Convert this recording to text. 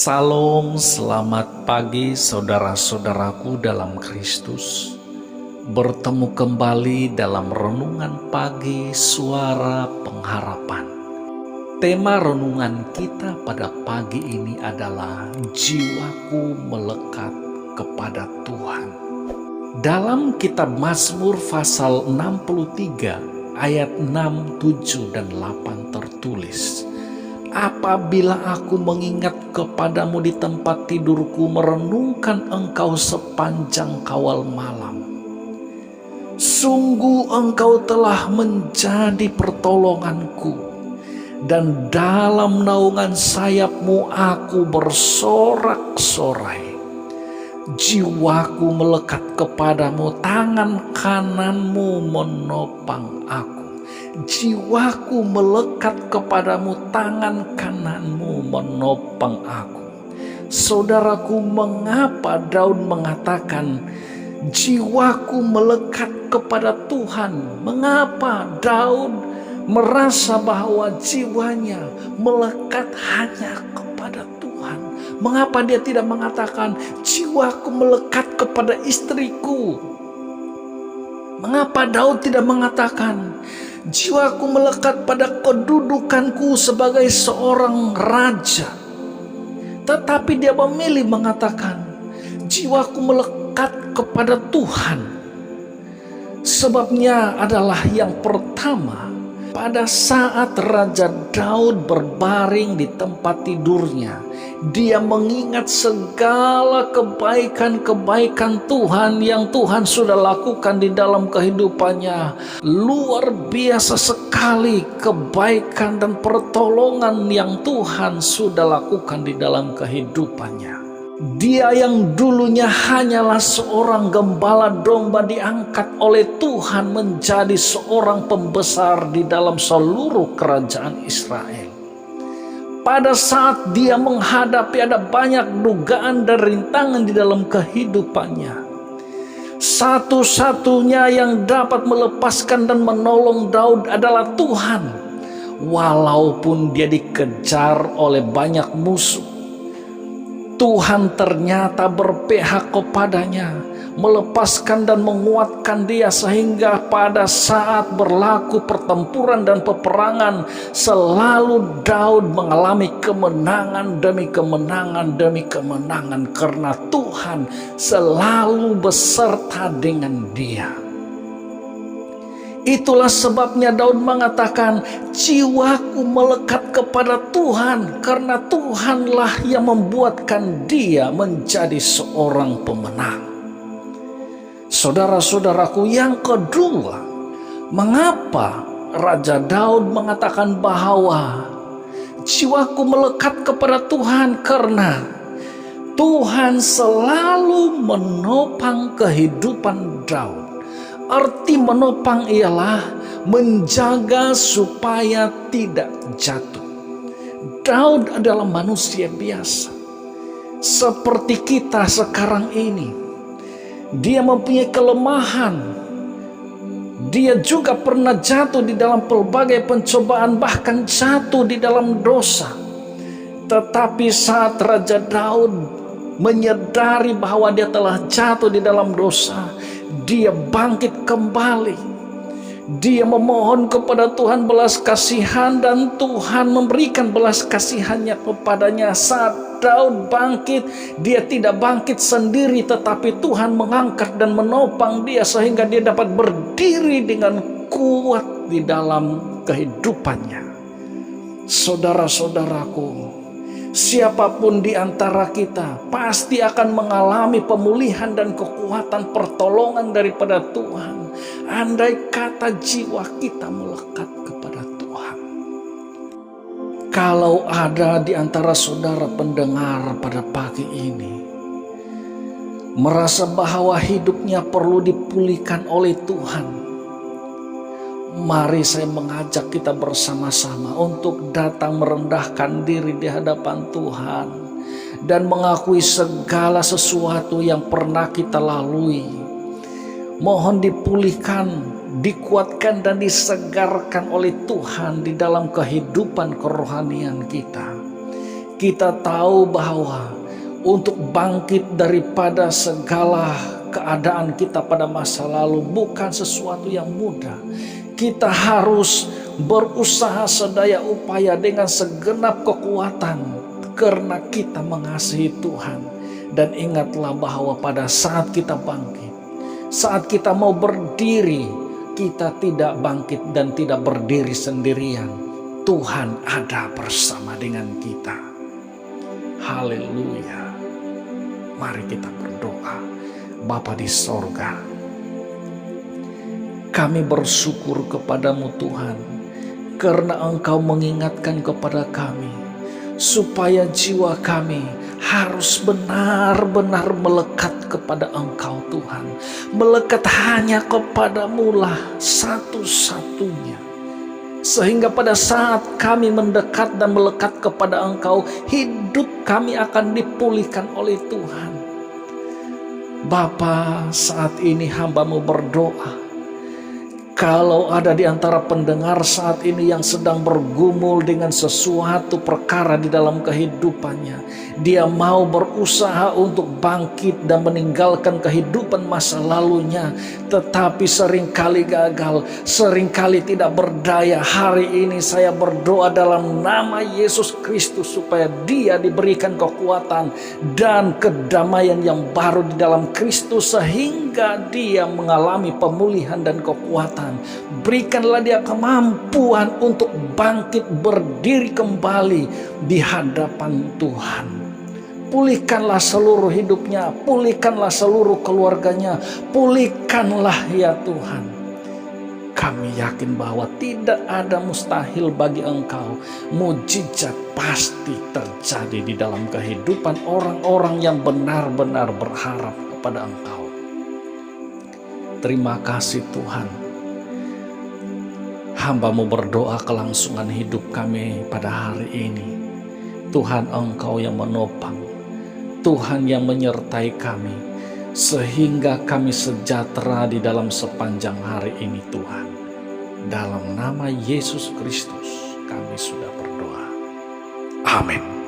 Salam, selamat pagi saudara-saudaraku dalam Kristus. Bertemu kembali dalam renungan pagi Suara Pengharapan. Tema renungan kita pada pagi ini adalah jiwaku melekat kepada Tuhan. Dalam kitab Mazmur pasal 63 ayat 6, 7, dan 8 tertulis, apabila aku mengingat kepadamu di tempat tidurku, merenungkan engkau sepanjang kawal malam. Sungguh engkau telah menjadi pertolonganku, dan dalam naungan sayapmu aku bersorak-sorai. Jiwaku melekat kepadamu, tangan kananmu menopang aku. Jiwaku melekat kepadamu, tangan kananmu menopang aku. Saudaraku, mengapa Daud mengatakan jiwaku melekat kepada Tuhan? Mengapa Daud merasa bahwa jiwanya melekat hanya kepada Tuhan? Mengapa dia tidak mengatakan jiwaku melekat kepada istriku? Mengapa Daud tidak mengatakan jiwaku melekat pada kedudukanku sebagai seorang raja? Tetapi dia memilih mengatakan jiwaku melekat kepada Tuhan. Sebabnya adalah yang pertama, pada saat Raja Daud berbaring di tempat tidurnya, dia mengingat segala kebaikan-kebaikan Tuhan yang Tuhan sudah lakukan di dalam kehidupannya. Luar biasa sekali kebaikan dan pertolongan yang Tuhan sudah lakukan di dalam kehidupannya. Dia yang dulunya hanyalah seorang gembala domba diangkat oleh Tuhan menjadi seorang pembesar di dalam seluruh kerajaan Israel. Pada saat dia menghadapi ada banyak dugaan dan rintangan di dalam kehidupannya, satu-satunya yang dapat melepaskan dan menolong Daud adalah Tuhan. Walaupun dia dikejar oleh banyak musuh, Tuhan ternyata berpihak kepadanya, melepaskan dan menguatkan dia, sehingga pada saat berlaku pertempuran dan peperangan, selalu Daud mengalami kemenangan demi kemenangan demi kemenangan, karena Tuhan selalu beserta dengan dia. Itulah sebabnya Daud mengatakan jiwaku melekat kepada Tuhan, karena Tuhanlah yang membuatkan dia menjadi seorang pemenang. Saudara-saudaraku, yang kedua, mengapa Raja Daud mengatakan bahwa jiwaku melekat kepada Tuhan? Karena Tuhan selalu menopang kehidupan Daud. Arti menopang ialah menjaga supaya tidak jatuh. Daud adalah manusia biasa seperti kita sekarang ini. Dia mempunyai kelemahan. Dia juga pernah jatuh di dalam pelbagai pencobaan, bahkan jatuh di dalam dosa. Tetapi saat Raja Daud menyadari bahwa dia telah jatuh di dalam dosa, dia bangkit kembali. Dia memohon kepada Tuhan belas kasihan, dan Tuhan memberikan belas kasihannya kepadanya. Saat Daud bangkit, dia tidak bangkit sendiri, tetapi Tuhan mengangkat dan menopang dia sehingga dia dapat berdiri dengan kuat di dalam kehidupannya. Saudara-saudaraku, siapapun di antara kita pasti akan mengalami pemulihan dan kekuatan pertolongan daripada Tuhan, andai kata jiwa kita melekat kepada Tuhan. Kalau ada di antara saudara pendengar pada pagi ini merasa bahwa hidupnya perlu dipulihkan oleh Tuhan, mari saya mengajak kita bersama-sama untuk datang merendahkan diri di hadapan Tuhan dan mengakui segala sesuatu yang pernah kita lalui. Mohon dipulihkan, dikuatkan dan disegarkan oleh Tuhan di dalam kehidupan kerohanian kita. Kita tahu bahwa untuk bangkit daripada segala keadaan kita pada masa lalu bukan sesuatu yang mudah. Kita harus berusaha sedaya upaya dengan segenap kekuatan karena kita mengasihi Tuhan. Dan ingatlah bahwa pada saat kita bangkit, saat kita mau berdiri, kita tidak bangkit dan tidak berdiri sendirian. Tuhan ada bersama dengan kita. Haleluya. Mari kita berdoa. Bapa di sorga, kami bersyukur kepadamu Tuhan, karena Engkau mengingatkan kepada kami, supaya jiwa kami harus benar-benar melekat kepada Engkau Tuhan. Melekat hanya kepadamu lah satu-satunya. Sehingga pada saat kami mendekat dan melekat kepada Engkau, hidup kami akan dipulihkan oleh Tuhan. Bapa, saat ini hamba-Mu berdoa, kalau ada di antara pendengar saat ini yang sedang bergumul dengan sesuatu perkara di dalam kehidupannya, dia mau berusaha untuk bangkit dan meninggalkan kehidupan masa lalunya, tetapi seringkali gagal, seringkali tidak berdaya. Hari ini saya berdoa dalam nama Yesus Kristus supaya dia diberikan kekuatan dan kedamaian yang baru di dalam Kristus, sehingga dia mengalami pemulihan dan kekuatan. Berikanlah dia kemampuan untuk bangkit berdiri kembali di hadapan Tuhan. Pulihkanlah seluruh hidupnya, pulihkanlah seluruh keluarganya, pulihkanlah ya Tuhan. Kami yakin bahwa tidak ada mustahil bagi Engkau. Mujizat pasti terjadi di dalam kehidupan orang-orang yang benar-benar berharap kepada Engkau. Terima kasih Tuhan. Hamba-Mu berdoa kelangsungan hidup kami pada hari ini. Tuhan, Engkau yang menopang, Tuhan yang menyertai kami, sehingga kami sejahtera di dalam sepanjang hari ini Tuhan. Dalam nama Yesus Kristus kami sudah berdoa. Amin.